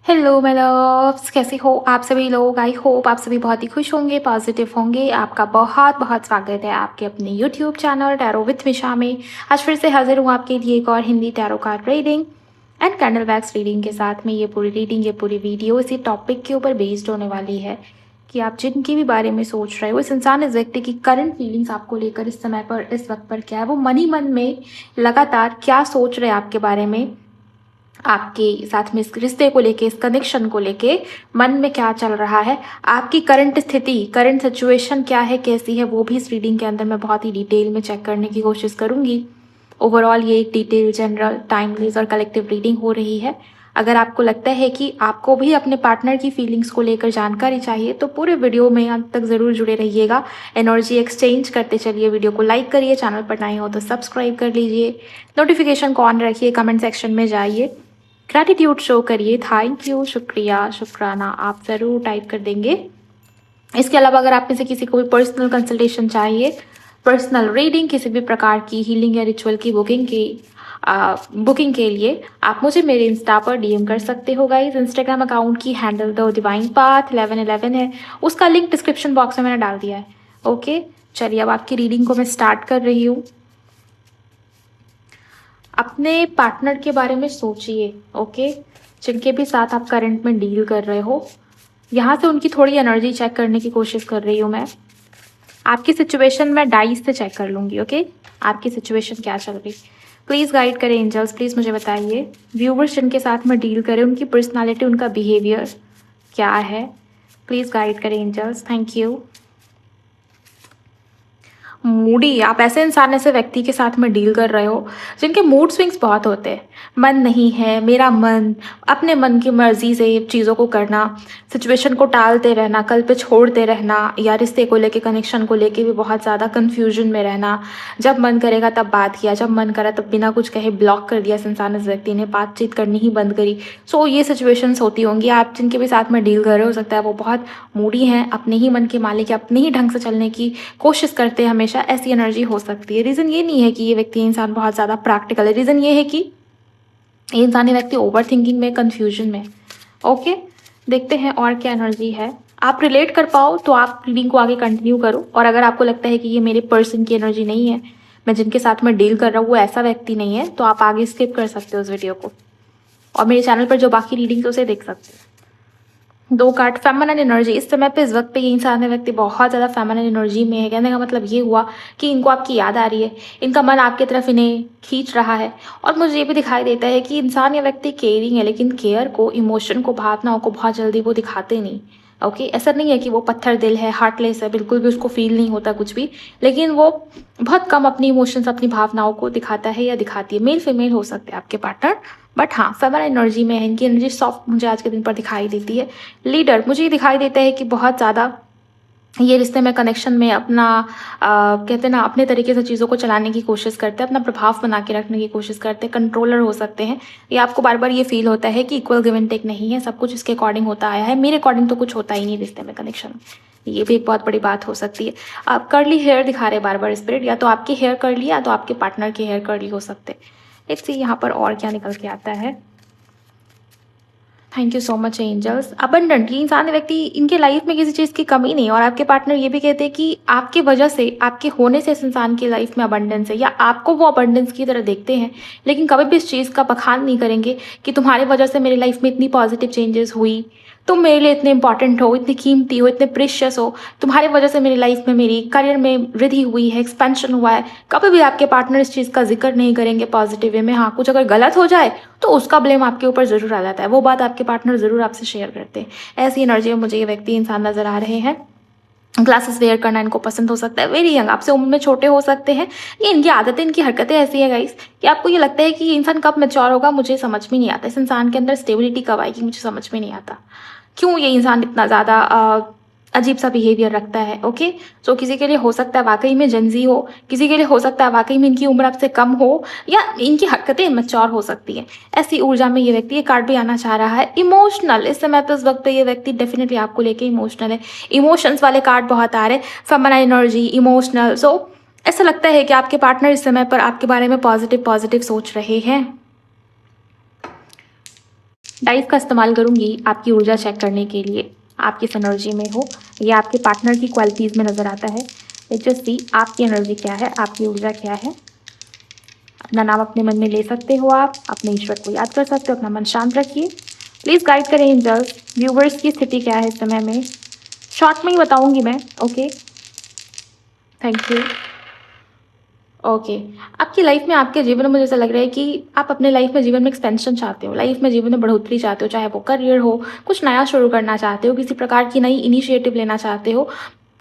Hello my loves, कैसे हो आप सभी लोग। आई होप आप सभी बहुत ही खुश होंगे, पॉजिटिव होंगे। आपका बहुत बहुत स्वागत है आपके अपने यूट्यूब चैनल टैरो विथ मिशा में। आज फिर से हाजिर हूँ आपके लिए एक और Hindi tarot card reading and candle wax reading के साथ में। ये पूरी रीडिंग, ये पूरी वीडियो इसी टॉपिक के ऊपर बेस्ड होने वाली है कि आप जिनके भी बारे में सोच रहे हो, इस इंसान, इस व्यक्ति की करंट फीलिंग्स आपको लेकर इस समय पर, इस वक्त पर क्या है, वो मन ही मन में लगातार क्या सोच रहे हैं आपके बारे में, आपके साथ में इस रिश्ते को लेके, इस कनेक्शन को लेके मन में क्या चल रहा है, आपकी करंट स्थिति, करंट सिचुएशन क्या है, कैसी है, वो भी इस रीडिंग के अंदर मैं बहुत ही डिटेल में चेक करने की कोशिश करूंगी। ओवरऑल ये एक डिटेल, जनरल, टाइमलेस और कलेक्टिव रीडिंग हो रही है। अगर आपको लगता है कि आपको भी अपने पार्टनर की फीलिंग्स को लेकर जानकारी चाहिए तो पूरे वीडियो में अंत तक ज़रूर जुड़े रहिएगा। एनर्जी एक्सचेंज करते चलिए। वीडियो को लाइक करिए, चैनल पर नए हो तो सब्सक्राइब कर लीजिए, नोटिफिकेशन को ऑन रखिए, कमेंट सेक्शन में जाइए, ग्रैटिट्यूड शो करिए, थैंक यू, शुक्रिया, शुक्राना आप ज़रूर टाइप कर देंगे। इसके अलावा अगर आप में से किसी को भी पर्सनल कंसल्टेशन चाहिए, पर्सनल रीडिंग, किसी भी प्रकार की हीलिंग या रिचुअल की बुकिंग के लिए आप मुझे मेरे इंस्टा पर डीएम कर सकते हो गाइज। इंस्टाग्राम अकाउंट की हैंडल द डिवाइन पाथ 1111 है, उसका लिंक डिस्क्रिप्शन बॉक्स में मैंने डाल दिया है। ओके, चलिए अब आपकी रीडिंग को मैं स्टार्ट कर रही हूँ। अपने पार्टनर के बारे में सोचिए, ओके, जिनके भी साथ आप करंट में डील कर रहे हो। यहाँ से उनकी थोड़ी एनर्जी चेक करने की कोशिश कर रही हूँ मैं। आपकी सिचुएशन मैं डाइस से चेक कर लूँगी, ओके। आपकी सिचुएशन क्या चल रही, प्लीज़ गाइड करें एंजल्स, प्लीज़ मुझे बताइए। व्यूवर्स जिनके साथ मैं डील करें, उनकी पर्सनालिटी, उनका बिहेवियर क्या है, प्लीज़ गाइड करें एंजल्स, थैंक यू। मूडी, आप ऐसे इंसान, ऐसे व्यक्ति के साथ में डील कर रहे हो जिनके मूड स्विंग्स बहुत होते हैं। मन नहीं है, मेरा मन, अपने मन की मर्जी से चीज़ों को करना, सिचुएशन को टालते रहना, कल पे छोड़ते रहना, या रिश्ते को लेके, कनेक्शन को लेके भी बहुत ज़्यादा कन्फ्यूजन में रहना। जब मन करेगा तब बात किया, जब मन करा तब बिना कुछ कहे ब्लॉक कर दिया इस इंसान, इस व्यक्ति ने बातचीत करनी ही बंद करी। सो ये सिचुएशंस होती होंगी। आप जिनके भी साथ में डील कर रहे हो सकता है वो बहुत मूडी हैं, अपने ही मन के मालिक, अपने ही ढंग से चलने की कोशिश करते हैं हमेशा, ऐसी एनर्जी हो सकती है। रीज़न ये नहीं है कि ये व्यक्ति, इंसान बहुत ज़्यादा प्रैक्टिकल है। रीज़न ये है कि ये इंसान, ये व्यक्ति ओवर थिंकिंग में, कन्फ्यूजन में। ओके, देखते हैं और क्या एनर्जी है। आप रिलेट कर पाओ तो आप रीडिंग को आगे कंटिन्यू करो, और अगर आपको लगता है कि ये मेरे पर्सन की एनर्जी नहीं है, मैं जिनके साथ में डील कर रहा हूँ वो ऐसा व्यक्ति नहीं है, तो आप आगे स्किप कर सकते हो उस वीडियो को, और मेरे चैनल पर जो बाकी रीडिंग्स है उसे देख सकते हो। 2 कार्ड, फेमिनिन एनर्जी। इस समय पे, इस वक्त पे ये इंसान है, व्यक्ति बहुत ज़्यादा फेमिनिन एनर्जी में है। कहने का मतलब ये हुआ कि इनको आपकी याद आ रही है, इनका मन आपकी तरफ इन्हें खींच रहा है। और मुझे ये भी दिखाई देता है कि इंसान या व्यक्ति केयरिंग है, लेकिन केयर को, इमोशन को, भावनाओं को बहुत जल्दी वो दिखाते नहीं। ओके, ऐसा नहीं है कि वो पत्थर दिल है, हार्टलेस है, बिल्कुल भी उसको फील नहीं होता कुछ भी, लेकिन वो बहुत कम अपनी इमोशंस, अपनी भावनाओं को दिखाता है या दिखाती है। मेल फीमेल हो सकते हैं आपके पार्टनर, बट हाँ, फेमिनिन एनर्जी में है। इनकी एनर्जी सॉफ्ट मुझे आज के दिन पर दिखाई देती है। लीडर, मुझे ये दिखाई देता है कि बहुत ज़्यादा ये रिश्ते में, कनेक्शन में अपना कहते हैं ना, अपने तरीके से चीज़ों को चलाने की कोशिश करते हैं, अपना प्रभाव बना के रखने की कोशिश करते हैं, कंट्रोलर हो सकते हैं। या आपको बार बार ये फील होता है कि इक्वल गिव एंड टेक नहीं है, सब कुछ इसके अकॉर्डिंग होता आया है, मेरे अकॉर्डिंग तो कुछ होता ही नहीं रिश्ते में, कनेक्शन में। ये भी एक बहुत बड़ी बात हो सकती है। आप कर्ली हेयर दिखा रहे बार बार स्पिरिट, या तो आपके हेयर कर्ली या तो आपके पार्टनर के हेयर कर्ली हो सकते हैं। लेट्स सी यहाँ पर और क्या निकल के आता है। Thank you so much angels. Abundant, ये इंसान व्यक्ति, इनके लाइफ में किसी चीज़ की कमी नहीं है, और आपके पार्टनर ये भी कहते हैं कि आपकी वजह से, आपके होने से इस इंसान की लाइफ में अबंडेंस है, या आपको वो अबंडेंस की तरह देखते हैं, लेकिन कभी भी इस चीज़ का बखान नहीं करेंगे कि तुम्हारी वजह से मेरी लाइफ में इतनी पॉजिटिव चेंजेस हुई, तुम मेरे लिए इतने इंपॉर्टेंट हो, इतनी कीमती हो, इतने प्रेशियस हो, तुम्हारी वजह से मेरी लाइफ में, मेरी करियर में वृद्धि हुई है, एक्सपेंशन हुआ है। कभी भी आपके पार्टनर इस चीज़ का जिक्र नहीं करेंगे पॉजिटिव वे में। हाँ, कुछ अगर गलत हो जाए तो उसका ब्लेम आपके ऊपर ज़रूर आ जाता है, वो बात आपके पार्टनर ज़रूर आपसे शेयर करते हैं। ऐसी एनर्जी में मुझे ये व्यक्ति, इंसान नज़र आ रहे हैं। ग्लासेस वेयर करना इनको पसंद हो सकता है, वेरी यंग, आपसे उम्र में छोटे हो सकते हैं। ये इनकी आदतें, इनकी हरकतें ऐसी है गाइस कि आपको ये लगता है कि ये इंसान कब मैच्योर होगा मुझे समझ में नहीं आता, इस इंसान के अंदर स्टेबिलिटी कब आएगी मुझे समझ में नहीं आता, क्यों ये इंसान इतना ज़्यादा अजीब सा बिहेवियर रखता है। ओके, सो किसी के लिए हो सकता है वाकई में जनजी हो, किसी के लिए हो सकता है वाकई में इनकी उम्र आपसे कम हो, या इनकी हरकतें मैच्योर हो सकती हैं। ऐसी ऊर्जा में ये व्यक्ति, ये कार्ड भी आना चाह रहा है। इमोशनल, इस समय पे, इस वक्त पे ये व्यक्ति डेफिनेटली आपको लेके इमोशनल है। इमोशंस वाले कार्ड बहुत आ रहे हैं, फेमिनिन एनर्जी, इमोशनल। सो ऐसा लगता है कि आपके पार्टनर इस समय पर आपके बारे में पॉजिटिव पॉजिटिव सोच रहे हैं। डाइस का इस्तेमाल करूंगी आपकी ऊर्जा चेक करने के लिए, आप किस एनर्जी में हो। ये आपके पार्टनर की क्वालिटीज़ में नज़र आता है। लेट्स जस्ट सी आपकी एनर्जी क्या है, आपकी ऊर्जा क्या है। अपना नाम अपने मन में ले सकते हो, आप अपने ईश्वर को याद कर सकते हो, अपना मन शांत रखिए। प्लीज़ गाइड करें एंजल्स, व्यूवर्स की स्थिति क्या है इस समय में। शॉर्ट में ही बताऊंगी मैं, ओके, थैंक यू। ओके, आपकी लाइफ में, आपके जीवन में मुझे ऐसा लग रहा है कि आप अपने लाइफ में, जीवन में एक्सपेंशन चाहते हो, लाइफ में जीवन में बढ़ोतरी चाहते हो, चाहे वो करियर हो, कुछ नया शुरू करना चाहते हो, किसी प्रकार की नई इनिशिएटिव लेना चाहते हो,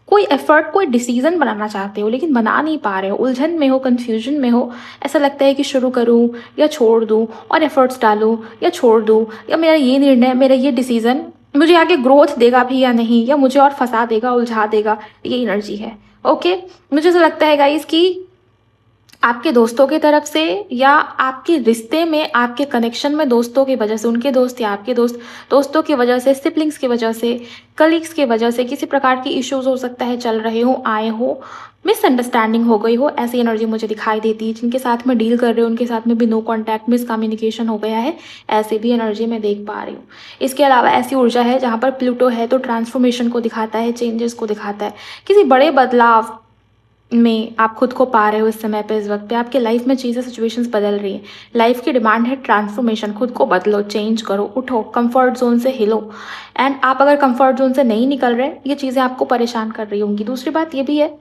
कोई एफर्ट, कोई डिसीजन बनाना चाहते हो, लेकिन बना नहीं पा रहे हो, उलझन में हो, कन्फ्यूजन में हो। ऐसा लगता है कि शुरू करूँ या छोड़ दूँ, और एफर्ट्स डालूँ या छोड़ दूँ, या मेरा ये निर्णय, मेरा ये डिसीजन मुझे आगे ग्रोथ देगा भी या नहीं, या मुझे और फंसा देगा, उलझा देगा, ये एनर्जी है। ओके, मुझे ऐसा लगता है गाइस कि आपके दोस्तों की तरफ से, या आपके रिश्ते में, आपके कनेक्शन में दोस्तों की वजह से, उनके दोस्त या आपके दोस्त, दोस्तों की वजह से, सिबलिंग्स की वजह से, कलीग्स की वजह से किसी प्रकार की इश्यूज हो सकता है, चल रहे हो, आए हो, मिसअंडरस्टैंडिंग हो गई हो, ऐसी एनर्जी मुझे दिखाई देती है। जिनके साथ में डील कर रहे हो उनके साथ में भी नो कॉन्टैक्ट, मिसकम्युनिकेशन हो गया है, ऐसी भी एनर्जी मैं देख पा रही हूँ। इसके अलावा ऐसी ऊर्जा है जहाँ पर प्लूटो है तो ट्रांसफॉर्मेशन को दिखाता है, चेंजेस को दिखाता है, किसी बड़े बदलाव में आप खुद को पा रहे हो इस समय पे, इस वक्त पे आपके लाइफ में चीज़ें, सिचुएशंस बदल रही हैं। लाइफ की डिमांड है ट्रांसफॉर्मेशन, खुद को बदलो, चेंज करो, उठो, कंफर्ट जोन से हिलो। एंड आप अगर कंफर्ट जोन से नहीं निकल रहे, ये चीज़ें आपको परेशान कर रही होंगी। दूसरी बात ये भी है,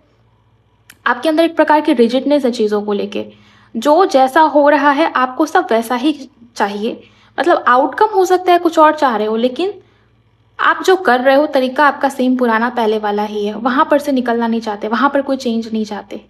आपके अंदर एक प्रकार की रिजिडनेस है चीज़ों को लेके, जो जैसा हो रहा है आपको सब वैसा ही चाहिए। मतलब आउटकम हो सकता है कुछ और चाह रहे हो, लेकिन आप जो कर रहे हो तरीका आपका सेम पुराना पहले वाला ही है, वहाँ पर से निकलना नहीं चाहते, वहाँ पर कोई चेंज नहीं चाहते।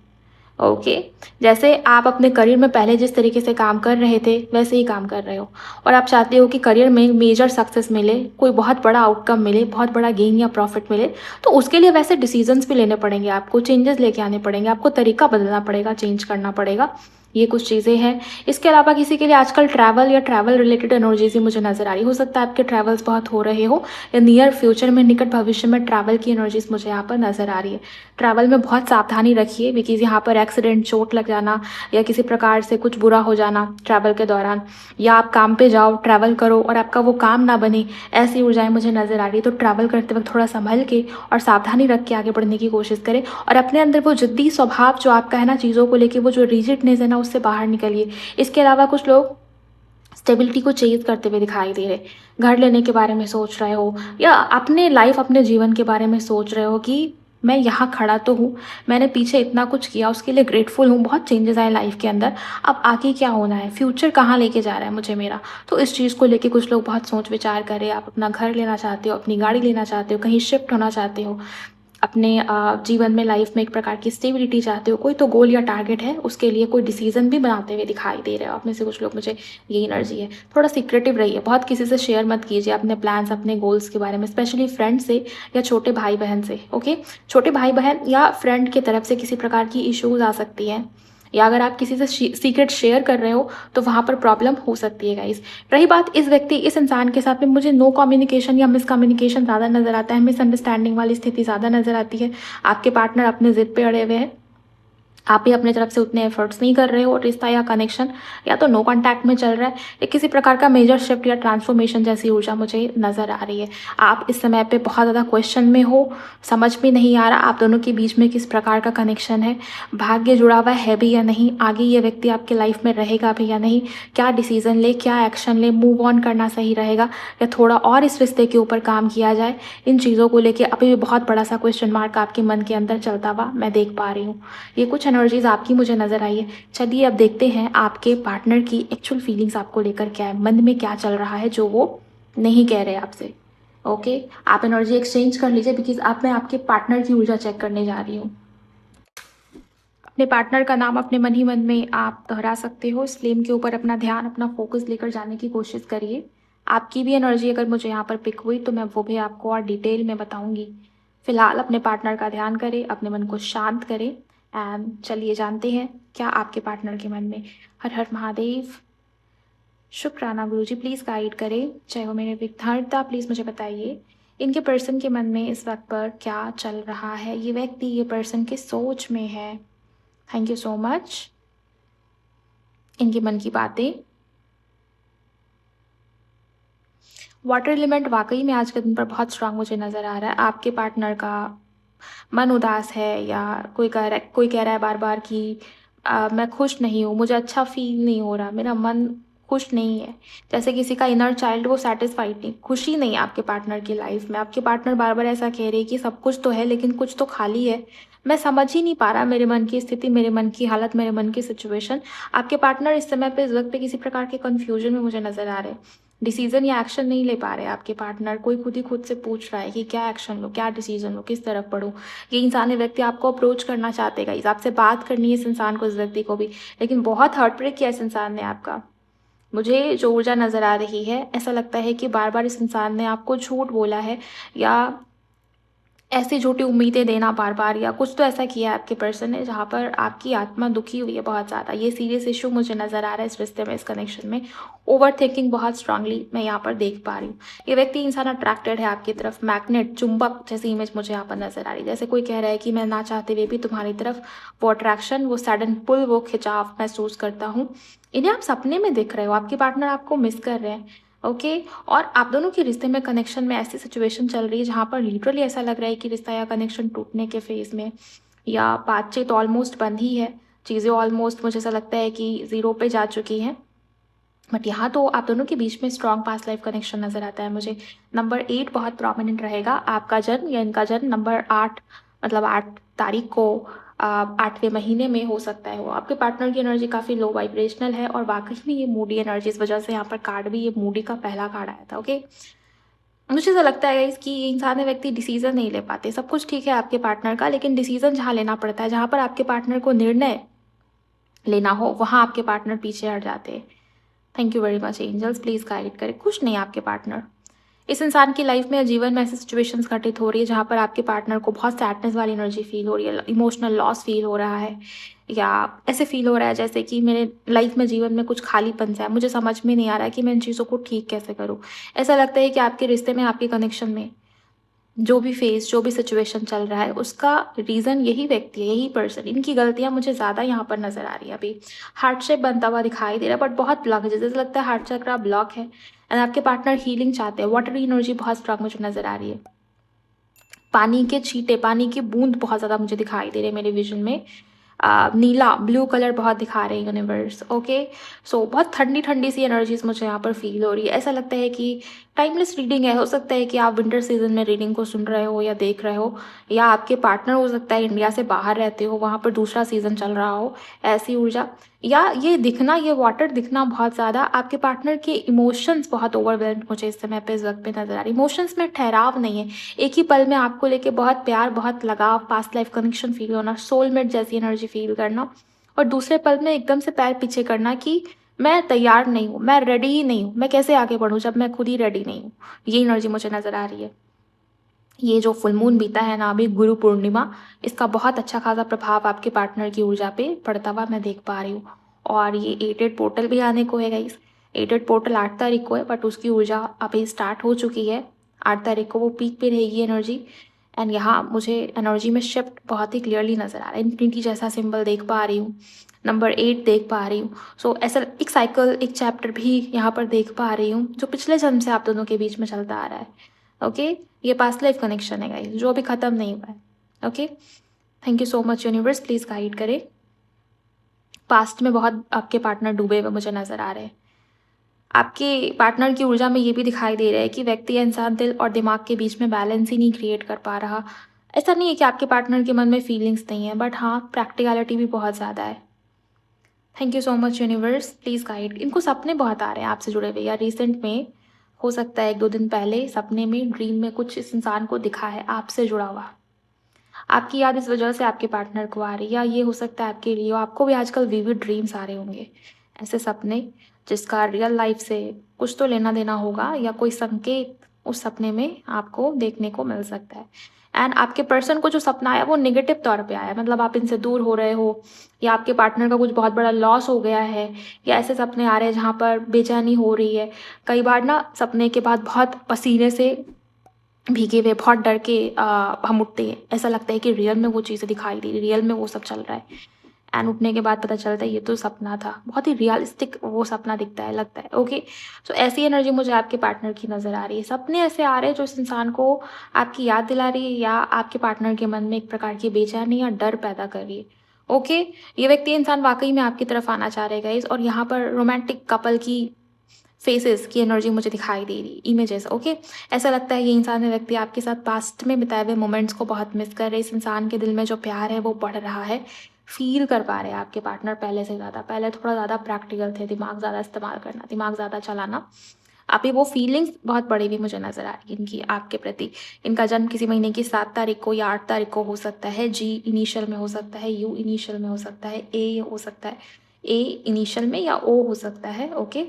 ओके, जैसे आप अपने करियर में पहले जिस तरीके से काम कर रहे थे वैसे ही काम कर रहे हो, और आप चाहते हो कि करियर में मेजर सक्सेस मिले, कोई बहुत बड़ा आउटकम मिले, बहुत बड़ा गेन या प्रॉफिट मिले, तो उसके लिए वैसे डिसीजंस भी लेने पड़ेंगे, आपको चेंजेस लेके आने पड़ेंगे, आपको तरीका बदलना पड़ेगा, चेंज करना पड़ेगा। ये कुछ चीज़ें हैं। इसके अलावा किसी के लिए आजकल ट्रैवल या ट्रैवल रिलेटेड एनर्जीज भी मुझे नज़र आ रही, हो सकता है आपके ट्रैवल्स बहुत हो रहे हो, या नियर फ्यूचर में, निकट भविष्य में ट्रैवल की एनर्जीज मुझे यहाँ पर नज़र आ रही है। ट्रैवल में बहुत सावधानी रखिए, बिकॉज यहाँ पर एक्सीडेंट, चोट लग जाना, या किसी प्रकार से कुछ बुरा हो जाना ट्रैवल के दौरान, या आप काम पे जाओ, ट्रैवल करो और आपका वो काम ना बने, ऐसी ऊर्जाएं मुझे नज़र आ रही है। तो ट्रैवल करते वक्त थोड़ा संभल के और सावधानी रख के आगे बढ़ने की कोशिश करें, और अपने अंदर वो जिद्दी स्वभाव जो आपका है ना, चीज़ों को लेके वो जो रिजिडनेस है ना, उससे बाहर निकलिए। इसके अलावा कुछ लोग स्टेबिलिटी को चेज करते हुए दिखाई दे रहे, घर लेने के बारे में सोच रहे हो, या अपने लाइफ, अपने जीवन के बारे में सोच रहे हो कि मैं यहाँ खड़ा तो हूँ, मैंने पीछे इतना कुछ किया, उसके लिए ग्रेटफुल हूँ, बहुत चेंजेस आए लाइफ के अंदर, अब आगे क्या होना है, फ्यूचर कहाँ लेके जा रहा है मुझे मेरा। तो इस चीज़ को लेके कुछ लोग बहुत सोच विचार करें, आप अपना घर लेना चाहते हो, अपनी गाड़ी लेना चाहते हो, कहीं शिफ्ट होना चाहते हो, अपने जीवन में, लाइफ में एक प्रकार की स्टेबिलिटी चाहते हो, कोई तो गोल या टारगेट है, उसके लिए कोई डिसीजन भी बनाते हुए दिखाई दे रहे हो आप में से कुछ लोग, मुझे ये एनर्जी है। थोड़ा सीक्रेटिव रहिए, बहुत किसी से शेयर मत कीजिए अपने प्लान्स, अपने गोल्स के बारे में, स्पेशली फ्रेंड से या छोटे भाई बहन से। ओके, छोटे भाई बहन या फ्रेंड की तरफ से किसी प्रकार की इश्यूज आ सकती हैं, या अगर आप किसी से सीक्रेट शेयर कर रहे हो तो वहाँ पर प्रॉब्लम हो सकती है गाइस। रही बात इस व्यक्ति, इस इंसान के साथ में मुझे नो कम्युनिकेशन या मिसकम्युनिकेशन ज़्यादा नज़र आता है, मिसअंडरस्टैंडिंग वाली स्थिति ज़्यादा नज़र आती है। आपके पार्टनर अपने जिद पे अड़े हुए हैं, आप भी अपने तरफ से उतने एफर्ट्स नहीं कर रहे हो, रिश्ता या कनेक्शन या तो नो कांटेक्ट में चल रहा है, या किसी प्रकार का मेजर शिफ्ट या ट्रांसफॉर्मेशन जैसी ऊर्जा मुझे नज़र आ रही है। आप इस समय पे बहुत ज़्यादा क्वेश्चन में हो, समझ में नहीं आ रहा आप दोनों के बीच में किस प्रकार का कनेक्शन है, भाग्य जुड़ा हुआ है भी या नहीं, आगे ये व्यक्ति आपके लाइफ में रहेगा भी या नहीं, क्या डिसीजन ले, क्या एक्शन ले, मूव ऑन करना सही रहेगा, या थोड़ा और इस रिश्ते के ऊपर काम किया जाए। इन चीज़ों को लेके अभी भी बहुत बड़ा सा क्वेश्चन मार्क आपके मन के अंदर चलता हुआ मैं देख पा रही हूँ। ये कुछ एनर्जीज आपकी मुझे नज़र आई है। चलिए अब देखते हैं आपके पार्टनर की एक्चुअल फीलिंग्स आपको लेकर क्या है, मन में क्या चल रहा है जो वो नहीं कह रहे आपसे। ओके, आप एनर्जी एक्सचेंज कर लीजिए, बिकॉज आप, मैं आपके पार्टनर की ऊर्जा चेक करने जा रही हूँ। अपने पार्टनर का नाम अपने मन ही मन में आप दोहरा सकते हो, इस फ्लेम के ऊपर अपना ध्यान, अपना फोकस लेकर जाने की कोशिश करिए। आपकी भी एनर्जी अगर मुझे यहाँ पर पिक हुई तो मैं वो भी आपको और डिटेल में बताऊंगी। फिलहाल अपने पार्टनर का ध्यान करें, अपने मन को शांत करें, एंड चलिए जानते हैं क्या आपके पार्टनर के मन में। हर हर महादेव, शुक्राना गुरुजी, प्लीज़ गाइड करें। जय हो मेरे विघ्नहर्ता, प्लीज़ मुझे बताइए इनके पर्सन के मन में इस वक्त पर क्या चल रहा है, ये व्यक्ति, ये पर्सन किस सोच में है, थैंक यू सो मच। इनके मन की बातें। वाटर एलिमेंट वाक़ई में आज के दिन पर बहुत स्ट्रॉन्ग मुझे नज़र आ रहा है। आपके पार्टनर का मन उदास है या कोई कह रहा है बार-बार कि मैं खुश नहीं हूँ, मुझे अच्छा फ़ील नहीं हो रहा, मेरा मन खुश नहीं है। जैसे किसी का इनर चाइल्ड वो सैटिस्फाइड नहीं, खुशी नहीं है आपके पार्टनर की लाइफ़ में। आपके पार्टनर बार-बार ऐसा कह रहे हैं कि सब कुछ तो है लेकिन कुछ तो खाली है। मैं समझ ही नहीं पा रहा मेरे मन की स्थिति, मेरे मन की हालत, मेरे मन की सिचुएशन। आपके पार्टनर इस समय पे, इस वक़्त पे किसी प्रकार के कन्फ्यूज़न में मुझे नज़र आ रहे हैं। डिसीज़न या एक्शन नहीं ले पा रहे आपके पार्टनर। कोई खुद ही खुद से पूछ रहा है कि क्या एक्शन लूँ, क्या डिसीज़न लूँ, किस तरफ बढ़ूँ? ये इंसान ये व्यक्ति आपको अप्रोच करना चाहते हैं गाइज़, आपसे बात करनी है इस इंसान को, इस व्यक्ति को भी, लेकिन बहुत हार्ट ब्रेक किया इस इंसान ने आपका। मुझे जो ऊर्जा नज़र आ रही है, ऐसा लगता है कि बार-बार इस इंसान ने आपको झूठ बोला है या ऐसी झूठी उम्मीदें देना बार-बार या कुछ तो ऐसा किया है आपके पर्सन ने जहाँ पर आपकी आत्मा दुखी हुई है बहुत ज़्यादा। ये सीरियस इश्यू मुझे नज़र आ रहा है इस रिश्ते में, इस कनेक्शन में। ओवरथिंकिंग बहुत स्ट्रांगली मैं यहाँ पर देख पा रही हूँ। ये व्यक्ति इंसान अट्रैक्टेड है आपकी तरफ, मैग्नेट, चुंबक जैसी इमेज मुझे यहाँ पर नज़र आ रही है। जैसे कोई कह रहा है कि मैं ना चाहते हुए भी तुम्हारी तरफ वो अट्रैक्शन, वो सडन पुल, वो खिंचाव महसूस करता हूँ। इन्हें आप सपने में दिख रहे हो, आपके पार्टनर आपको मिस कर रहे हैं। ओके। और आप दोनों के रिश्ते में, कनेक्शन में ऐसी सिचुएशन चल रही है जहाँ पर लिटरली ऐसा लग रहा है कि रिश्ता या कनेक्शन टूटने के फेज में, या बातचीत ऑलमोस्ट बंद ही है, चीज़ें ऑलमोस्ट मुझे ऐसा लगता है कि ज़ीरो पे जा चुकी हैं। बट यहाँ तो आप दोनों के बीच में स्ट्रॉन्ग पास्ट लाइफ कनेक्शन नज़र आता है मुझे। नंबर 8 बहुत प्रोमिनेंट रहेगा। आपका जन्म या इनका जन्म नंबर 8, मतलब 8 तारीख को 8वें महीने में हो सकता है। वो आपके पार्टनर की एनर्जी काफ़ी लो वाइब्रेशनल है और वाकई में ये मूडी एनर्जी, इस वजह से यहाँ पर कार्ड भी, ये मूडी का पहला कार्ड आया था। ओके। मुझे ऐसा लगता है गाइस कि ये इंसान या व्यक्ति डिसीजन नहीं ले पाते। सब कुछ ठीक है आपके पार्टनर का, लेकिन डिसीजन जहाँ लेना पड़ता है, जहाँ पर आपके पार्टनर को निर्णय लेना हो, वहाँ आपके पार्टनर पीछे हट जाते हैं। Thank you very much angels, please guide करें। खुश नहीं है आपके पार्टनर। इस इंसान की लाइफ में या जीवन में ऐसी सिचुएशंस घटित हो रही है जहाँ पर आपके पार्टनर को बहुत सैडनेस वाली एनर्जी फील हो रही है, इमोशनल लॉस फील हो रहा है, या ऐसे फील हो रहा है जैसे कि मेरे लाइफ में, जीवन में कुछ खालीपन सा है, मुझे समझ में नहीं आ रहा है कि मैं इन चीज़ों को ठीक कैसे करूँ। ऐसा लगता है कि आपके रिश्ते में, आपके कनेक्शन में जो भी फेज़, जो भी सिचुएशन चल रहा है, उसका रीज़न यही व्यक्ति है, यही पर्सन। इनकी गलतियाँ मुझे ज़्यादा यहाँ पर नज़र आ रही हैं अभी। हार्ट शेप बनता हुआ दिखाई दे रहा है, बट बहुत ब्लॉक है, जैसे लगता है हार्ट चक्र ब्लॉक है। एंड आपके पार्टनर हीलिंग चाहते हैं। वाटरी एनर्जी बहुत स्ट्रॉन्ग मुझे नज़र आ रही है। पानी के छींटे, पानी की बूंद बहुत ज़्यादा मुझे दिखाई दे रहे हैं मेरे विज़न में। नीला, ब्लू कलर बहुत दिखा रहे हैं यूनिवर्स। ओके। सो बहुत ठंडी-ठंडी सी एनर्जीज़ मुझे यहाँ पर फ़ील हो रही है। ऐसा लगता है कि टाइमलेस रीडिंग है। हो सकता है कि आप विंटर सीज़न में रीडिंग को सुन रहे हो या देख रहे हो, या आपके पार्टनर हो सकता है इंडिया से बाहर रहते हो, वहाँ पर दूसरा सीज़न चल रहा हो, ऐसी ऊर्जा। या ये दिखना, ये वाटर दिखना बहुत ज़्यादा आपके पार्टनर के इमोशंस बहुत ओवरवेल्म्ड मुझे इस समय पे, इस वक़्त पे नज़र आ रही है। इमोशंस में ठहराव नहीं है। एक ही पल में आपको लेके बहुत प्यार, बहुत लगाव, पास्ट लाइफ कनेक्शन फ़ील होना, सोलमेट जैसी एनर्जी फ़ील करना, और दूसरे पल में एकदम से पैर पीछे करना कि मैं तैयार नहीं हूँ, मैं रेडी ही नहीं हूँ, मैं कैसे आगे बढ़ूँ जब मैं खुद ही रेडी नहीं हूँ। ये एनर्जी मुझे नज़र आ रही है। ये जो फुल मून बीता है ना अभी, गुरु पूर्णिमा, इसका बहुत अच्छा खासा प्रभाव आपके पार्टनर की ऊर्जा पे पड़ता हुआ मैं देख पा रही हूँ। और ये 8-8 पोर्टल भी आने को है गाइस। 8-8 पोर्टल 8 तारीख को है, बट उसकी ऊर्जा अभी स्टार्ट हो चुकी है। 8 तारीख को वो पीक पे रहेगी एनर्जी। एंड यहाँ मुझे एनर्जी में शिफ्ट बहुत ही क्लियरली नज़र आ रहा है। इन्फिनिटी जैसा सिंबल देख पा रही हूँ, नंबर 8 देख पा रही हूँ। सो ऐसा एक साइकिल, एक चैप्टर भी यहाँ पर देख पा रही हूँ जो पिछले जन्म से आप दोनों के बीच में चलता आ रहा है। ओके। ये पास्ट लाइफ कनेक्शन है गाइस, जो अभी ख़त्म नहीं हुआ है। Okay. Thank you so much universe, please guide करें। पास्ट में बहुत आपके पार्टनर डूबे हुए मुझे नज़र आ रहे हैं। आपके पार्टनर की ऊर्जा में ये भी दिखाई दे रहा है कि व्यक्ति या इंसान दिल और दिमाग के बीच में बैलेंस ही नहीं क्रिएट कर पा रहा। ऐसा नहीं है कि आपके पार्टनर के मन में फीलिंग्स नहीं है, बट हाँ, प्रैक्टिकलिटी भी बहुत ज़्यादा है। Thank you so much universe, please guide. इनको सपने बहुत आ रहे हैं आपसे जुड़े हुए, या रिसेंट में हो सकता है 1-2 दिन पहले सपने में, ड्रीम में कुछ इस इंसान को दिखा है आपसे जुड़ा हुआ। आपकी याद इस वजह से आपके पार्टनर को आ रही है, या ये हो सकता है आपके लिए हो, आपको भी आजकल विविड ड्रीम्स आ रहे होंगे, ऐसे सपने जिसका रियल लाइफ से कुछ तो लेना देना होगा, या कोई संकेत उस सपने में आपको देखने को मिल सकता है। एंड आपके पर्सन को जो सपना आया वो नेगेटिव तौर पे आया है, मतलब आप इनसे दूर हो रहे हो, या आपके पार्टनर का कुछ बहुत बड़ा लॉस हो गया है, या ऐसे सपने आ रहे हैं जहाँ पर बेचैनी हो रही है। कई बार ना सपने के बाद बहुत पसीने से भीगे हुए, बहुत डर के हम उठते हैं। ऐसा लगता है कि रियल में वो चीज़ें दिखाई दे रही, रियल में वो सब चल रहा है। एंड उठने के बाद पता चलता है ये तो सपना था। बहुत ही रियलिस्टिक वो सपना दिखता है, लगता है। ओके, सो ऐसी एनर्जी मुझे आपके पार्टनर की नज़र आ रही है। सपने ऐसे आ रहे हैं जो इस इंसान को आपकी याद दिला रही है या आपके पार्टनर के मन में एक प्रकार की बेचैनी या डर पैदा कर रही है। ओके, ये व्यक्ति इंसान वाकई में आपकी तरफ आना चाह रहे गाइस, और यहाँ पर रोमांटिक कपल की फेसेस की एनर्जी मुझे दिखाई दे रही, इमेजेस। ओके, ऐसा लगता है ये इंसान, व्यक्ति आपके साथ पास्ट में बिताए हुए मोमेंट्स को बहुत मिस कर रहे हैं। इस इंसान के दिल में जो प्यार है वो बढ़ रहा है, फील कर पा रहे हैं आपके पार्टनर पहले से ज़्यादा। पहले थोड़ा ज़्यादा प्रैक्टिकल थे, दिमाग ज़्यादा इस्तेमाल करना, दिमाग ज़्यादा चलाना। अभी वो फीलिंग्स बहुत बड़ी भी मुझे नज़र आ रही है इनकी आपके प्रति। इनका जन्म किसी महीने की 7 तारीख को या 8 तारीख को हो सकता है। जी इनिशियल में हो सकता है, यू इनिशियल में हो सकता है, ए हो सकता है, ए इनिशियल में, या ओ हो सकता है। ओके,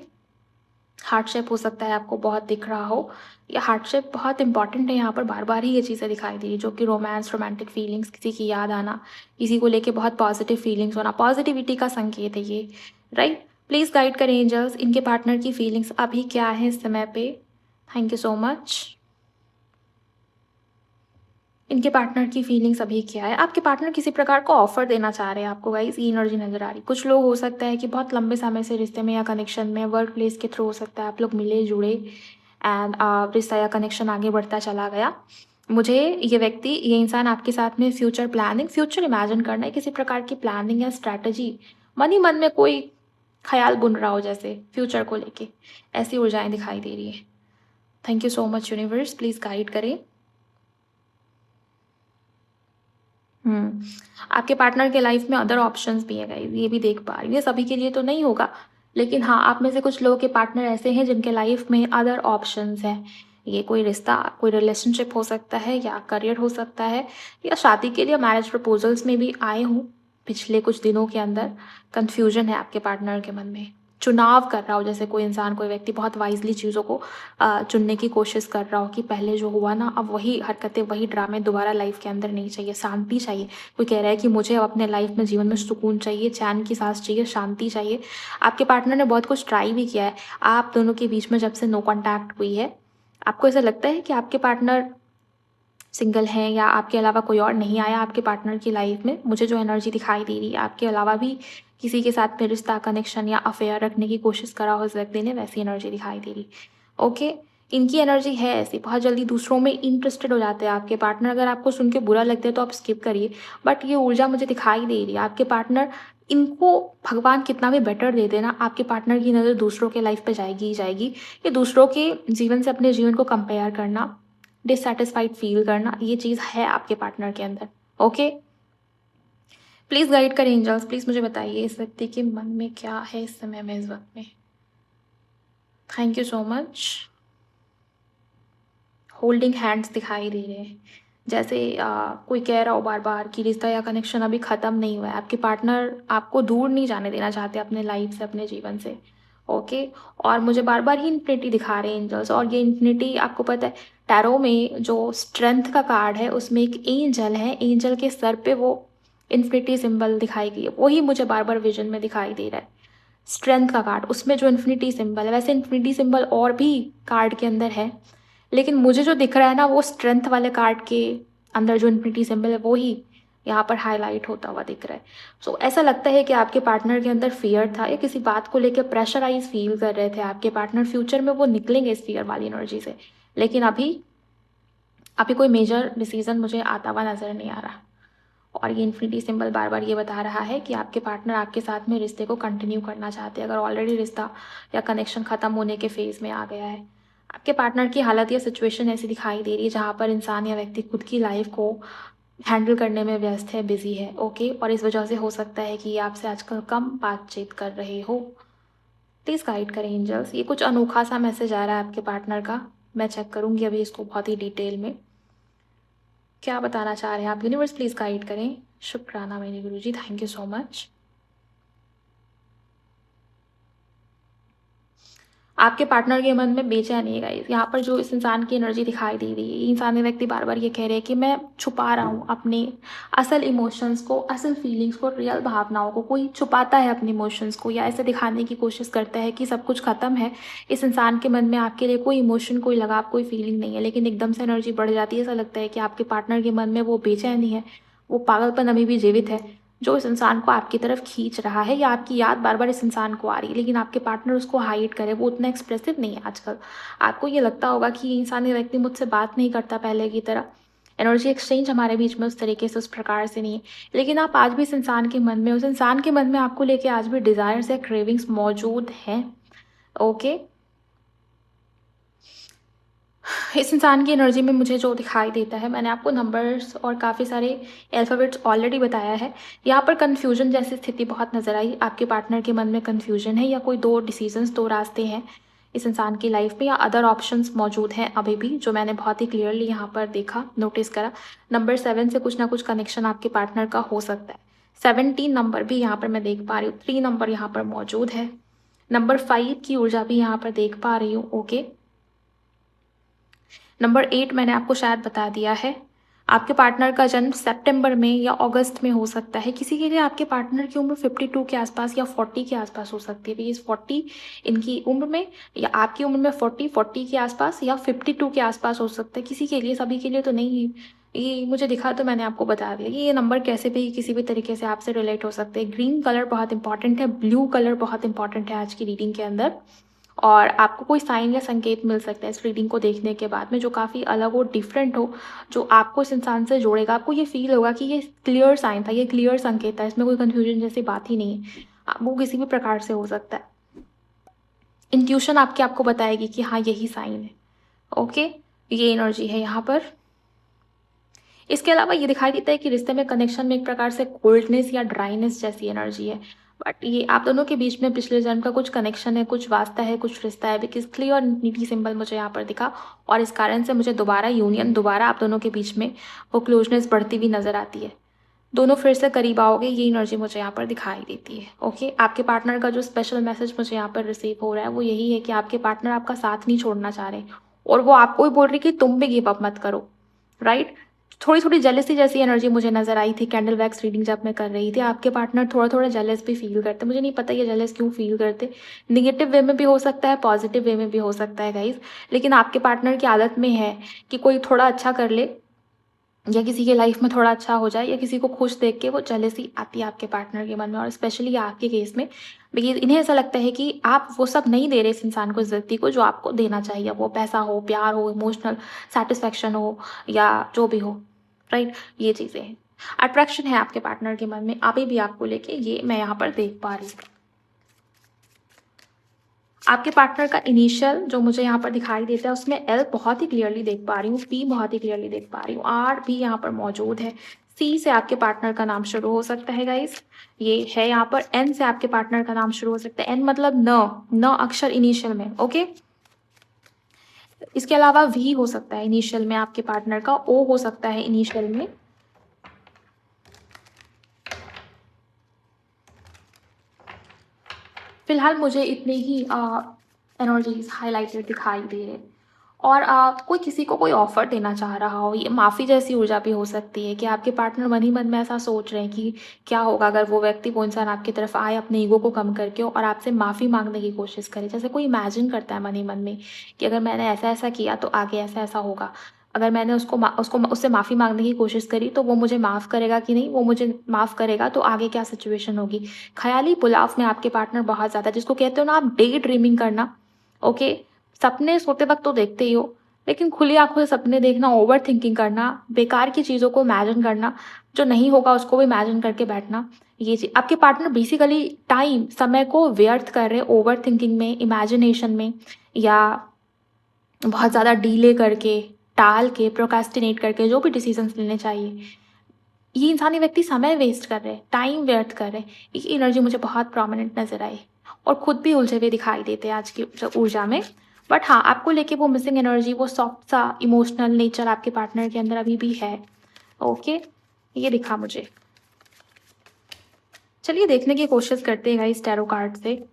हार्ट शेप हो सकता है, आपको बहुत दिख रहा हो। या हार्ट शेप बहुत इंपॉर्टेंट है यहाँ पर, बार बार ही ये चीज़ें दिखाई दे रही, जो कि रोमांस, रोमांटिक फीलिंग्स, किसी की याद आना, किसी को लेके बहुत पॉजिटिव फीलिंग्स होना, पॉजिटिविटी का संकेत है ये, राइट। प्लीज़ गाइड करें एंजल्स, इनके पार्टनर की फीलिंग्स अभी क्या है इस समय पे। Thank you so much. इनके पार्टनर की फीलिंग्स अभी क्या है। आपके पार्टनर किसी प्रकार का ऑफर देना चाह रहे हैं आपको गाइस, ये एनर्जी नजर आ रही। कुछ लोग हो सकता है कि बहुत लंबे समय से रिश्ते में या कनेक्शन में, वर्क प्लेस के थ्रू हो सकता है आप लोग मिले जुड़े, एंड रिश्ता या कनेक्शन आगे बढ़ता चला गया। मुझे ये व्यक्ति, ये इंसान आपके साथ में फ्यूचर प्लानिंग, फ्यूचर इमेजिन करना है, किसी प्रकार की प्लानिंग या स्ट्रैटेजी, मन ही मन में कोई ख्याल बुन रहा हो जैसे फ्यूचर को लेके, ऐसी ऊर्जाएं दिखाई दे रही है। Thank you so much universe, please guide करें। आपके पार्टनर के लाइफ में अदर ऑप्शंस भी हैं गाइस, ये भी देख पा रही हूँ। ये सभी के लिए तो नहीं होगा, लेकिन हाँ, आप में से कुछ लोगों के पार्टनर ऐसे हैं जिनके लाइफ में अदर ऑप्शंस हैं। ये कोई रिश्ता, कोई रिलेशनशिप हो सकता है, या करियर हो सकता है, या शादी के लिए मैरिज प्रपोजल्स में भी आए हूँ पिछले कुछ दिनों के अंदर। कन्फ्यूजन है आपके पार्टनर के मन में, चुनाव कर रहा हो, जैसे कोई इंसान, कोई व्यक्ति बहुत वाइजली चीज़ों को चुनने की कोशिश कर रहा हो कि पहले जो हुआ ना, अब वही हरकतें, वही ड्रामे दोबारा लाइफ के अंदर नहीं चाहिए, शांति चाहिए। कोई कह रहा है कि मुझे अब अपने लाइफ में, जीवन में सुकून चाहिए, चैन की सांस चाहिए, शांति चाहिए। आपके पार्टनर ने बहुत कुछ ट्राई भी किया है। आप दोनों के बीच में जब से नो कॉन्टैक्ट हुई है, आपको ऐसा लगता है कि आपके पार्टनर सिंगल हैं, या आपके अलावा कोई और नहीं आया आपके पार्टनर की लाइफ में। मुझे जो एनर्जी दिखाई दे रही है, आपके अलावा भी किसी के साथ में रिश्ता, कनेक्शन या अफेयर रखने की कोशिश करा हो इस व्यक्ति ने, वैसी एनर्जी दिखाई दे रही। ओके, इनकी एनर्जी है ऐसी, बहुत जल्दी दूसरों में इंटरेस्टेड हो जाते हैं आपके पार्टनर। अगर आपको सुन के बुरा लगता है तो आप स्किप करिए, बट ये ऊर्जा मुझे दिखाई दे रही है। आपके पार्टनर, इनको भगवान कितना भी बेटर दे देना, आपके पार्टनर की नज़र दूसरों के लाइफ पे जाएगी ही जाएगी। ये दूसरों के जीवन से अपने जीवन को कंपेयर करना, डिससेटिस्फाइड फील करना, ये चीज़ है आपके पार्टनर के अंदर। ओके, प्लीज़ गाइड करें एंजल्स, प्लीज़ मुझे बताइए इस व्यक्ति के मन में क्या है इस समय में, इस वक्त में। Thank you so much. Holding hands दिखाई दे रहे हैं, जैसे कोई कह रहा हो बार बार कि रिश्ता या कनेक्शन अभी ख़त्म नहीं हुआ है। आपके पार्टनर आपको दूर नहीं जाने देना चाहते अपने लाइफ से, अपने जीवन से। ओके, और मुझे बार बार ही इन्फिनिटी दिखा रहे हैं एंजल्स, और ये इन्फिनिटी आपको पता है, टैरो में जो स्ट्रेंथ का कार्ड है उसमें एक एंजल है, एंजल के सर पे वो इन्फिनिटी सिंबल दिखाई गई है, वही मुझे बार बार विजन में दिखाई दे रहा है। स्ट्रेंथ का कार्ड, उसमें जो इन्फिनिटी सिंबल है, वैसे इन्फिनिटी सिंबल और भी कार्ड के अंदर है, लेकिन मुझे जो दिख रहा है ना, वो स्ट्रेंथ वाले कार्ड के अंदर जो इन्फिनिटी सिंबल है वो ही यहाँ पर हाईलाइट होता हुआ दिख रहा है। सो ऐसा लगता है कि आपके पार्टनर के अंदर फियर था, या किसी बात को लेकर प्रेशराइज फील कर रहे थे आपके पार्टनर। फ्यूचर में वो निकलेंगे इस फियर वाली एनर्जी से, लेकिन अभी अभी कोई मेजर डिसीजन मुझे आता हुआ नज़र नहीं आ रहा। और ये इन्फिनिटी सिंबल बार बार ये बता रहा है कि आपके पार्टनर आपके साथ में रिश्ते को कंटिन्यू करना चाहते हैं, अगर ऑलरेडी रिश्ता या कनेक्शन ख़त्म होने के फेज़ में आ गया है। आपके पार्टनर की हालत या सिचुएशन ऐसी दिखाई दे रही है जहाँ पर इंसान या व्यक्ति खुद की लाइफ को हैंडल करने में व्यस्त है, बिजी है। ओके, और इस वजह से हो सकता है कि ये आपसे आजकल कम बातचीत कर रहे हो। प्लीज़ गाइड करें एंजल्स, ये कुछ अनोखा सा मैसेज आ रहा है आपके पार्टनर का। मैं चेक करूँगी अभी इसको बहुत ही डिटेल में, क्या बताना चाह रहे हैं आप। यूनिवर्स प्लीज़ गाइड करें। शुक्राना मेरे गुरुजी, थैंक यू सो मच। आपके पार्टनर के मन में बेचैनी है गाइस, यहाँ पर जो इस इंसान की एनर्जी दिखाई दे रही है, ये इंसानी व्यक्ति बार बार ये कह रहे हैं कि मैं छुपा रहा हूँ अपने असल इमोशंस को, असल फीलिंग्स को, रियल भावनाओं को। कोई छुपाता है अपने इमोशंस को, या ऐसे दिखाने की कोशिश करता है कि सब कुछ खत्म है। इस इंसान के मन में आपके लिए कोई इमोशन, कोई लगाव, कोई फीलिंग नहीं है, लेकिन एकदम से एनर्जी बढ़ जाती है। ऐसा लगता है कि आपके पार्टनर के मन में वो बेचैनी है, वो पागलपन अभी भी जीवित है। जो इस इंसान को आपकी तरफ खींच रहा है, या आपकी याद बार बार इस इंसान को आ रही है लेकिन आपके पार्टनर उसको हाइड करे, वो उतना एक्सप्रेसिव नहीं है आजकल। आपको ये लगता होगा कि ये इंसान, ये व्यक्ति मुझसे बात नहीं करता पहले की तरह, एनर्जी एक्सचेंज हमारे बीच में उस तरीके से, उस प्रकार से नहीं है। लेकिन आप आज भी इस इंसान के मन में, उस इंसान के मन में आपको लेके आज भी डिज़ायर्स या क्रेविंग्स मौजूद हैं। ओके, इस इंसान की एनर्जी में मुझे जो दिखाई देता है, मैंने आपको नंबर्स और काफ़ी सारे अल्फ़ाबेट्स ऑलरेडी बताया है। यहाँ पर कन्फ्यूजन जैसी स्थिति बहुत नज़र आई। आपके पार्टनर के मन में कन्फ्यूजन है, या कोई दो डिसीजंस, दो रास्ते हैं इस इंसान की लाइफ में, या अदर ऑप्शंस मौजूद हैं अभी भी, जो मैंने बहुत ही क्लियरली यहाँ पर देखा, नोटिस करा। नंबर 7 से कुछ ना कुछ कनेक्शन आपके पार्टनर का हो सकता है। 17 नंबर भी यहाँ पर मैं देख पा रही हूँ। 3 नंबर यहाँ पर मौजूद है। नंबर 5 की ऊर्जा भी यहाँ पर देख पा रही हूँ। ओके, नंबर 8 मैंने आपको शायद बता दिया है। आपके पार्टनर का जन्म सितंबर में या अगस्त में हो सकता है। किसी के लिए आपके पार्टनर की उम्र 52 के आसपास या 40 के आसपास हो सकती है। इस 40 इनकी उम्र में, या आपकी उम्र में 40 के आसपास या 52 के आसपास हो सकता है किसी के लिए, सभी के लिए तो नहीं। ये मुझे दिखा तो मैंने आपको बता दिया कि ये नंबर कैसे भी किसी भी तरीके से आपसे रिलेट हो सकते हैं। ग्रीन कलर बहुत इंपॉर्टेंट है, ब्लू कलर बहुत इंपॉर्टेंट है आज की रीडिंग के अंदर। और आपको कोई साइन या संकेत मिल सकता है इस रीडिंग को देखने के बाद में, जो काफ़ी अलग हो, डिफरेंट हो, जो आपको इस इंसान से जोड़ेगा। आपको ये फील होगा कि ये क्लियर साइन था, ये क्लियर संकेत था, इसमें कोई कन्फ्यूजन जैसी बात ही नहीं है। वो किसी भी प्रकार से हो सकता है। इंट्यूशन आपको बताएगी कि हाँ यही साइन है। ओके, ये एनर्जी है यहाँ पर। इसके अलावा ये दिखाई देता है कि रिश्ते में, कनेक्शन में एक प्रकार से कोल्डनेस या ड्राइनेस जैसी एनर्जी है। बट ये आप दोनों के बीच में पिछले जन्म का कुछ कनेक्शन है, कुछ वास्ता है, कुछ रिश्ता है, बिकॉज क्लियर नीटी सिंबल मुझे यहाँ पर दिखा, और इस कारण से मुझे दोबारा यूनियन, दोबारा आप दोनों के बीच में वो क्लोजनेस बढ़ती हुई नजर आती है। दोनों फिर से करीब आओगे, ये एनर्जी मुझे यहाँ पर दिखाई देती है। ओके, आपके पार्टनर का जो स्पेशल मैसेज मुझे यहाँ पर रिसीव हो रहा है वो यही है कि आपके पार्टनर आपका साथ नहीं छोड़ना चाह रहे, और वो आपको ही बोल रही कि तुम भी गिव अप मत करो। राइट, थोड़ी थोड़ी जेलसी जैसी एनर्जी मुझे नजर आई थी कैंडल वैक्स रीडिंग जब मैं कर रही थी। आपके पार्टनर थोड़ा थोड़ा जेलस भी फील करते, मुझे नहीं पता ये जेलस क्यों फील करते। निगेटिव वे में भी हो सकता है, पॉजिटिव वे में भी हो सकता है गाइस। लेकिन आपके पार्टनर की आदत में है कि कोई थोड़ा अच्छा कर ले, या किसी के लाइफ में थोड़ा अच्छा हो जाए, या किसी को खुश देख के वो जेलसी आती है आपके पार्टनर के मन में। और स्पेशली आपके केस में, बिकॉज इन्हें ऐसा लगता है कि आप वो सब नहीं दे रहे इस इंसान को, इज्जती को, जो आपको देना चाहिए। वो पैसा हो, प्यार हो, इमोशनल सेटिस्फैक्शन हो, या जो भी हो। राइट, ये चीज़ें हैं। अट्रैक्शन है आपके पार्टनर के मन में अभी भी आपको लेके, ये मैं यहाँ पर देख पा रही हूँ। आपके पार्टनर का इनिशियल जो मुझे यहाँ पर दिखाई देता है, उसमें एल बहुत ही क्लियरली देख पा रही हूँ, पी बहुत ही क्लियरली देख पा रही हूँ, आर भी यहाँ पर मौजूद है। सी से आपके पार्टनर का नाम शुरू हो सकता है गाइस, ये है यहाँ पर। एन से आपके पार्टनर का नाम शुरू हो सकता है, एन मतलब न अक्षर इनिशियल में। ओके, इसके अलावा वी हो सकता है इनिशियल में आपके पार्टनर का, ओ हो सकता है इनिशियल में। फिलहाल मुझे इतने ही एनर्जीज हाईलाइटेड दिखाई दे रहे। और कोई किसी को कोई ऑफर देना चाह रहा हो, ये माफ़ी जैसी ऊर्जा भी हो सकती है कि आपके पार्टनर मन ही मन में ऐसा सोच रहे हैं कि क्या होगा अगर वो व्यक्ति, वो इंसान आपकी तरफ आए अपने ईगो को कम करके और आपसे माफ़ी मांगने की कोशिश करे। जैसे कोई इमेजिन करता है मन ही मन में कि अगर मैंने ऐसा ऐसा किया तो आगे ऐसा ऐसा होगा, अगर मैंने उससे माफ़ी मांगने की कोशिश करी तो वो मुझे माफ़ करेगा कि नहीं, वो मुझे माफ़ करेगा तो आगे क्या सिचुएशन होगी। ख्याली पुलाव में आपके पार्टनर बहुत ज़्यादा, जिसको कहते हो ना आप डे ड्रीमिंग करना। ओके, सपने सोते वक्त तो देखते ही हो, लेकिन खुली आंखों से सपने देखना, ओवर थिंकिंग करना, बेकार की चीज़ों को इमेजिन करना, जो नहीं होगा उसको भी इमेजिन करके बैठना, ये चीज़ आपके पार्टनर बेसिकली टाइम, समय को व्यर्थ कर रहे ओवर थिंकिंग में, इमेजिनेशन में, या बहुत ज़्यादा डीले करके, टाल के, प्रोक्रेस्टिनेट करके जो भी डिसीजंस लेने चाहिए, ये इंसानी व्यक्ति समय वेस्ट कर रहे हैं, टाइम व्यर्थ कर रहे हैं। ये एनर्जी मुझे बहुत प्रोमिनेंट नजर आई, और खुद भी उलझे हुए दिखाई देते हैं आज की ऊर्जा में। बट हाँ, आपको लेके वो मिसिंग एनर्जी, वो सॉफ्ट सा इमोशनल नेचर आपके पार्टनर के अंदर अभी भी है। ओके, ये दिखा मुझे। चलिए देखने की कोशिश करते हैं इस टैरो कार्ड से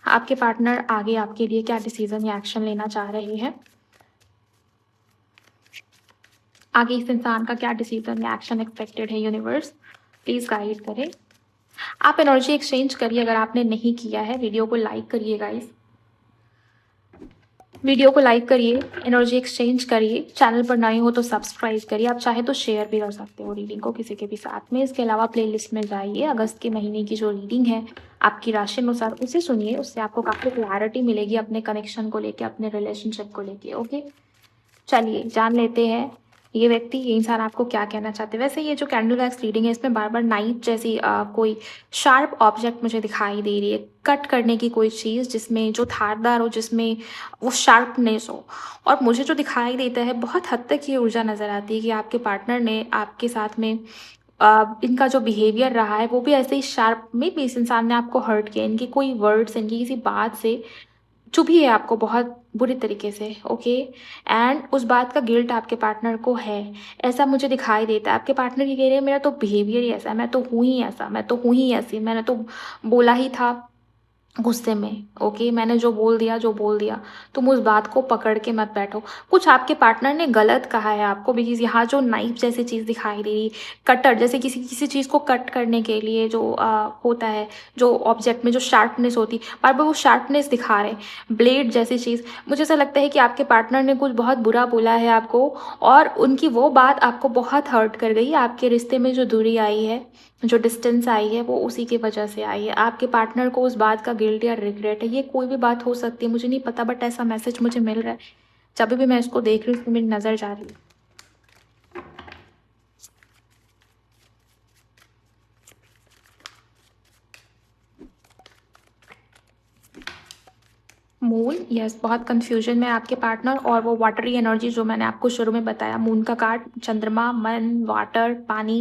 आपके पार्टनर आगे आपके लिए क्या डिसीजन या एक्शन लेना चाह रहे हैं। आगे इस इंसान का क्या डिसीजन या एक्शन एक्सपेक्टेड है, यूनिवर्स प्लीज गाइड करें। आप एनर्जी एक्सचेंज करिए, अगर आपने नहीं किया है वीडियो को लाइक करिए गाइस। वीडियो को लाइक करिए, एनर्जी एक्सचेंज करिए, चैनल पर नए हो तो सब्सक्राइब करिए, आप चाहे तो शेयर भी कर सकते हो रीडिंग को किसी के भी साथ में। इसके अलावा प्लेलिस्ट में जाइए, अगस्त के महीने की जो रीडिंग है आपकी राशि अनुसार उसे सुनिए, उससे आपको काफ़ी क्लैरिटी मिलेगी अपने कनेक्शन को लेके, अपने रिलेशनशिप को लेके। ओके, चलिए जान लेते हैं ये व्यक्ति, ये इंसान आपको क्या कहना चाहते हैं। वैसे ये जो कैंडल वैक्स रीडिंग है इसमें बार बार नाइफ जैसी कोई शार्प ऑब्जेक्ट मुझे दिखाई दे रही है, कट करने की कोई चीज़ जिसमें जो धारदार हो, जिसमें वो शार्पनेस हो। और मुझे जो दिखाई देता है बहुत हद तक ये ऊर्जा नज़र आती है कि आपके पार्टनर ने आपके साथ में इनका जो बिहेवियर रहा है वो भी ऐसे ही शार्प में भी, इस इंसान ने आपको हर्ट किया, इनकी कोई वर्ड्स, इनकी किसी बात से चुभी है आपको बहुत बुरी तरीके से। ओके, एंड उस बात का गिल्ट आपके पार्टनर को है, ऐसा मुझे दिखाई देता है। आपके पार्टनर ये कह रहे हैं मेरा तो बिहेवियर ही ऐसा है, मैं तो हूँ ही ऐसा, मैं तो हूँ ही ऐसी, मैंने तो बोला ही था गुस्से में। ओके, मैंने जो बोल दिया, जो बोल दिया, तुम उस बात को पकड़ के मत बैठो। कुछ आपके पार्टनर ने गलत कहा है आपको, बिकॉज़ यहाँ जो नाइफ जैसी चीज़ दिखाई दे रही, कटर जैसे किसी किसी चीज़ को कट करने के लिए जो होता है, जो ऑब्जेक्ट में जो शार्पनेस होती, बार-बार वो शार्पनेस दिखा रहे, ब्लेड जैसी चीज़। मुझे ऐसा लगता है कि आपके पार्टनर ने कुछ बहुत बुरा बोला है आपको और उनकी वो बात आपको बहुत हर्ट कर गई। आपके रिश्ते में जो दूरी आई है, जो डिस्टेंस आई है, वो उसी की वजह से आई है। आपके पार्टनर को उस बात का गिल्ट या रिग्रेट है, ये कोई भी बात हो सकती है, मुझे नहीं पता, बट ऐसा मैसेज मुझे मिल रहा है। जब भी मैं इसको देख रही हूँ, इसमें मेरी नज़र जा रही है। मून, यस, बहुत कन्फ्यूजन में है आपके पार्टनर, और वो वाटरी एनर्जी जो मैंने आपको शुरू में बताया, मून का कार्ड चंद्रमा, मन, वाटर, पानी,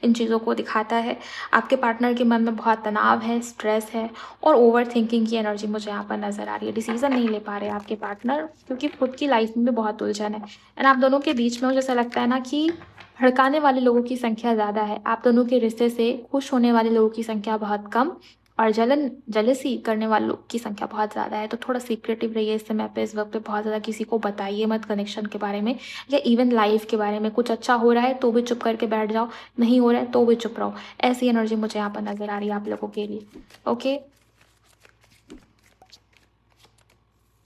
इन चीज़ों को दिखाता है। आपके पार्टनर के मन में बहुत तनाव है, स्ट्रेस है और ओवर थिंकिंग की एनर्जी मुझे यहाँ पर नज़र आ रही है। डिसीजन नहीं ले पा रहे आपके पार्टनर, क्योंकि खुद की लाइफ में भी बहुत उलझन है। एंड आप दोनों के बीच में मुझे ऐसा लगता है ना कि भड़काने वाले लोगों की संख्या ज़्यादा है, आप दोनों के रिश्ते से खुश होने वाले लोगों की संख्या बहुत कम, और जेलसी करने वालों की संख्या बहुत ज़्यादा है। तो थोड़ा सीक्रेटिव रहिए इस समय पे, इस वक्त पे बहुत ज़्यादा किसी को बताइए मत कनेक्शन के बारे में, या इवन लाइफ के बारे में। कुछ अच्छा हो रहा है तो भी चुप करके बैठ जाओ, नहीं हो रहा है तो भी चुप रहो। ऐसी एनर्जी मुझे यहाँ पर नज़र आ रही है आप लोगों के लिए। Okay,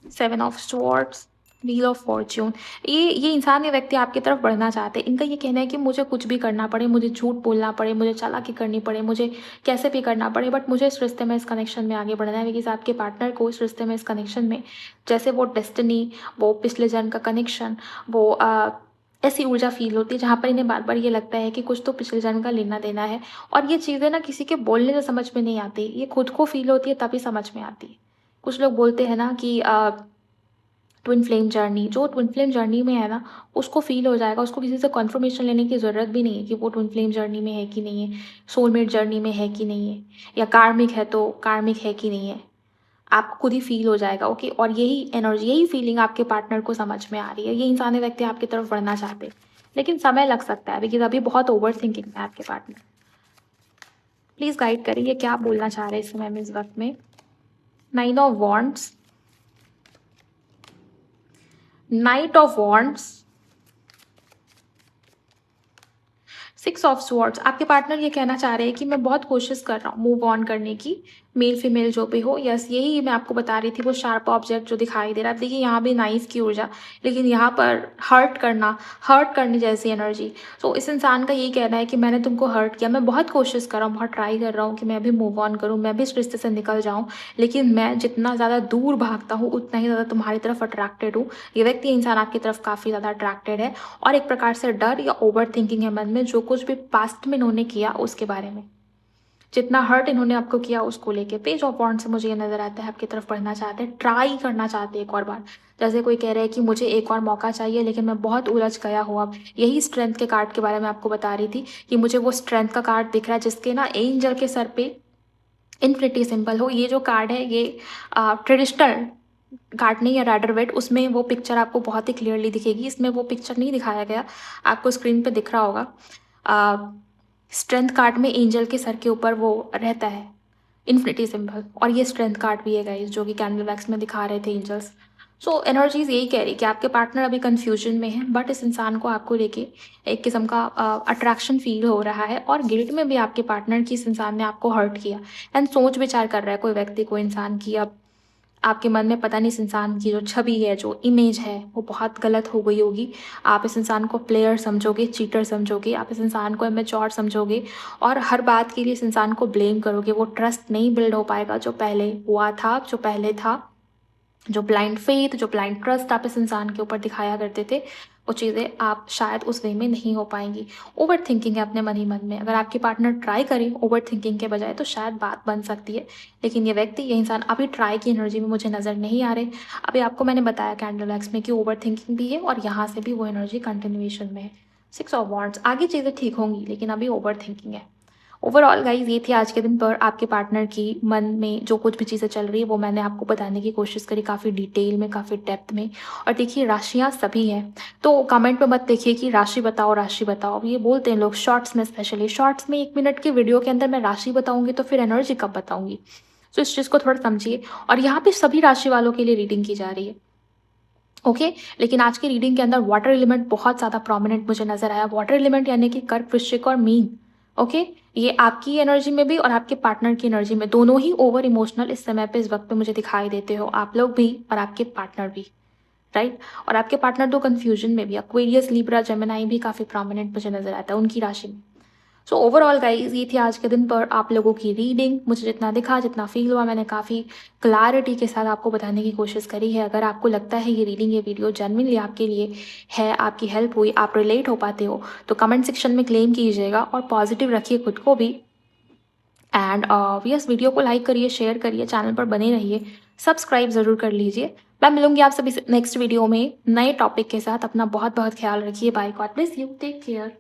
7 of swords, wheel of Fortune. ये इंसान, ये व्यक्ति आपकी तरफ बढ़ना चाहते हैं। इनका ये कहना है कि मुझे कुछ भी करना पड़े, मुझे झूठ बोलना पड़े, मुझे चालाकी करनी पड़े, मुझे कैसे भी करना पड़े, बट मुझे इस रिश्ते में, इस कनेक्शन में आगे बढ़ना है। बिकॉज़ आपके पार्टनर को इस रिश्ते में, इस कनेक्शन में, जैसे वो डेस्टिनी, वो पिछले जन्म का कनेक्शन, वो ऐसी ऊर्जा फ़ील होती है जहाँ पर इन्हें बार-बार ये लगता है कि कुछ तो पिछले जन्म का लेना-देना है। और ये चीज़ें ना किसी के बोलने से समझ में नहीं आती, ये खुद को फ़ील होती है तभी समझ में आती है। कुछ लोग बोलते हैं ना कि ट्विन फ्लेम जर्नी, जो ट्विन फ्लेम जर्नी में है ना, उसको फ़ील हो जाएगा, उसको किसी से कन्फर्मेशन लेने की ज़रूरत भी नहीं है कि वो ट्विन फ्लेम जर्नी में है कि नहीं है, सोलमेट जर्नी में है कि नहीं है, या कार्मिक है तो कार्मिक है कि नहीं है। आपको खुद ही फ़ील हो जाएगा। ओके, और यही एनर्जी, यही फीलिंग आपके पार्टनर को समझ में आ रही है। ये इंसानी व्यक्ति आपकी तरफ बढ़ना चाहते हैं, लेकिन समय लग सकता है बिकॉज़ अभी बहुत ओवर थिंकिंग है आपके पार्टनर। प्लीज़ गाइड करिए, ये क्या बोलना चाह रहे हैं इस समय में, इस वक़्त में। 9 of wands, night of wands, 6 of swords. आपके पार्टनर ये कहना चाह रहे हैं कि मैं बहुत कोशिश कर रहा हूँ मूव ऑन करने की, मेल फीमेल जो भी हो। यस, यही मैं आपको बता रही थी, वो शार्प ऑब्जेक्ट जो दिखाई दे रहा है। देखिए यहाँ भी नाइफ की ऊर्जा, लेकिन यहाँ पर हर्ट करना, हर्ट करने जैसी एनर्जी। तो इस इंसान का यही कहना है कि मैंने तुमको हर्ट किया, मैं बहुत कोशिश कर रहा हूँ, बहुत ट्राई कर रहा हूँ कि मैं भी मूव ऑन करूँ, मैं भी इस रिश्ते से निकल जाऊँ, लेकिन मैं जितना ज़्यादा दूर भागता हूँ उतना ही ज़्यादा तुम्हारी तरफ अट्रैक्टेड हूँ। ये व्यक्ति, इंसान आपकी तरफ काफ़ी ज़्यादा अट्रैक्टेड है, और एक प्रकार से डर या ओवर थिंकिंग है मन में, जो कुछ भी पास्ट में इन्होंने किया उसके बारे में, जितना हर्ट इन्होंने आपको किया उसको लेके। पेज ऑफ वॉन्ड से मुझे ये नज़र आता है आपकी तरफ बढ़ना चाहते हैं, ट्राई करना चाहते हैं एक और बार। जैसे कोई कह रहा है कि मुझे एक और मौका चाहिए, लेकिन मैं बहुत उलझ गया हूँ अब। यही स्ट्रेंथ के कार्ड के बारे में आपको बता रही थी कि मुझे वो स्ट्रेंथ का कार्ड दिख रहा है जिसके ना एंजल के सर पे इन्फिनिटी सिंबल हो। ये जो कार्ड है ये ट्रेडिशनल कार्ड नहीं है, राइडर वेट, उसमें वो पिक्चर आपको बहुत ही क्लियरली दिखेगी। इसमें वो पिक्चर नहीं दिखाया गया, आपको स्क्रीन पे दिख रहा होगा। स्ट्रेंथ कार्ड में एंजल के सर के ऊपर वो रहता है इन्फिनिटी सिंबल, और ये स्ट्रेंथ कार्ड भी है गाइस, जो कि कैंडल वैक्स में दिखा रहे थे एंजल्स। सो एनर्जीज यही कह रही कि आपके पार्टनर अभी कन्फ्यूजन में है, बट इस इंसान को आपको लेके एक किस्म का अट्रैक्शन फील हो रहा है, और गिल्ट में भी आपके पार्टनर की, इस इंसान ने आपको हर्ट किया, एंड सोच विचार कर रहा है कोई व्यक्ति, कोई इंसान की अब आपके मन में पता नहीं इस इंसान की जो छवि है, जो इमेज है, वो बहुत गलत हो गई होगी। आप इस इंसान को प्लेयर समझोगे, चीटर समझोगे, आप इस इंसान को इमैच्योर समझोगे और हर बात के लिए इस इंसान को ब्लेम करोगे। वो ट्रस्ट नहीं बिल्ड हो पाएगा जो पहले हुआ था, जो पहले था। जो ब्लाइंड फेथ, जो ब्लाइंड ट्रस्ट आप इस इंसान के ऊपर दिखाया करते थे, वो चीज़ें आप शायद उस वे में नहीं हो पाएँगी। ओवर थिंकिंग है अपने मन ही मन में। अगर आपके पार्टनर ट्राई करे ओवर थिंकिंग के बजाय तो शायद बात बन सकती है। लेकिन ये व्यक्ति, ये इंसान अभी ट्राई की एनर्जी में मुझे नज़र नहीं आ रहे। अभी आपको मैंने बताया कैंडल एक्स में कि ओवर थिंकिंग भी है और यहाँ से भी वो एनर्जी कंटिन्यूएशन में है। 6 ऑफ वांड्स, आगे चीज़ें ठीक होंगी लेकिन अभी ओवर थिंकिंग है। ओवरऑल गाइज़ ये थी आज के दिन पर आपके पार्टनर की मन में जो कुछ भी चीज़ें चल रही है वो मैंने आपको बताने की कोशिश करी काफ़ी डिटेल में, काफ़ी डेप्थ में। और देखिए राशियाँ सभी हैं, तो कमेंट में मत देखिए कि राशि बताओ। अब ये बोलते हैं लोग शॉर्ट्स में, स्पेशली शॉर्ट्स में 1 मिनट की वीडियो के अंदर मैं राशि बताऊँगी तो फिर एनर्जी कब बताऊँगी? तो इस चीज़ को थोड़ा समझिए। और यहाँ पे सभी राशि वालों के लिए रीडिंग की जा रही है। ओके, लेकिन आज की रीडिंग के अंदर वाटर एलिमेंट बहुत ज़्यादा प्रोमिनेंट मुझे नज़र आया। वाटर एलिमेंट यानी कि कर्क, वृश्चिक और मीन। ओके, ये आपकी एनर्जी में भी और आपके पार्टनर की एनर्जी में, दोनों ही ओवर इमोशनल इस समय पे, इस वक्त पे मुझे दिखाई देते हो, आप लोग भी और आपके पार्टनर भी, राइट? और आपके पार्टनर तो कंफ्यूजन में भी, एक्वेरियस, लिब्रा, जेमिनी भी काफ़ी प्रोमिनेंट मुझे नज़र आता है उनकी राशि में। सो ओवरऑल गाइज ये थी आज के दिन पर आप लोगों की रीडिंग। मुझे जितना दिखा, जितना फील हुआ, मैंने काफ़ी क्लैरिटी के साथ आपको बताने की कोशिश करी है। अगर आपको लगता है ये रीडिंग, ये वीडियो जेन्युइनली आपके लिए है, आपकी हेल्प हुई, आप रिलेट हो पाते हो, तो कमेंट सेक्शन में क्लेम कीजिएगा और पॉजिटिव रखिए खुद को भी। एंड यस, वीडियो को लाइक करिए, शेयर करिए, चैनल पर बने रहिए, सब्सक्राइब ज़रूर कर लीजिए। मैं मिलूंगी आप सभी नेक्स्ट वीडियो में नए टॉपिक के साथ। अपना बहुत बहुत ख्याल रखिए। Bye, God bless you, take care.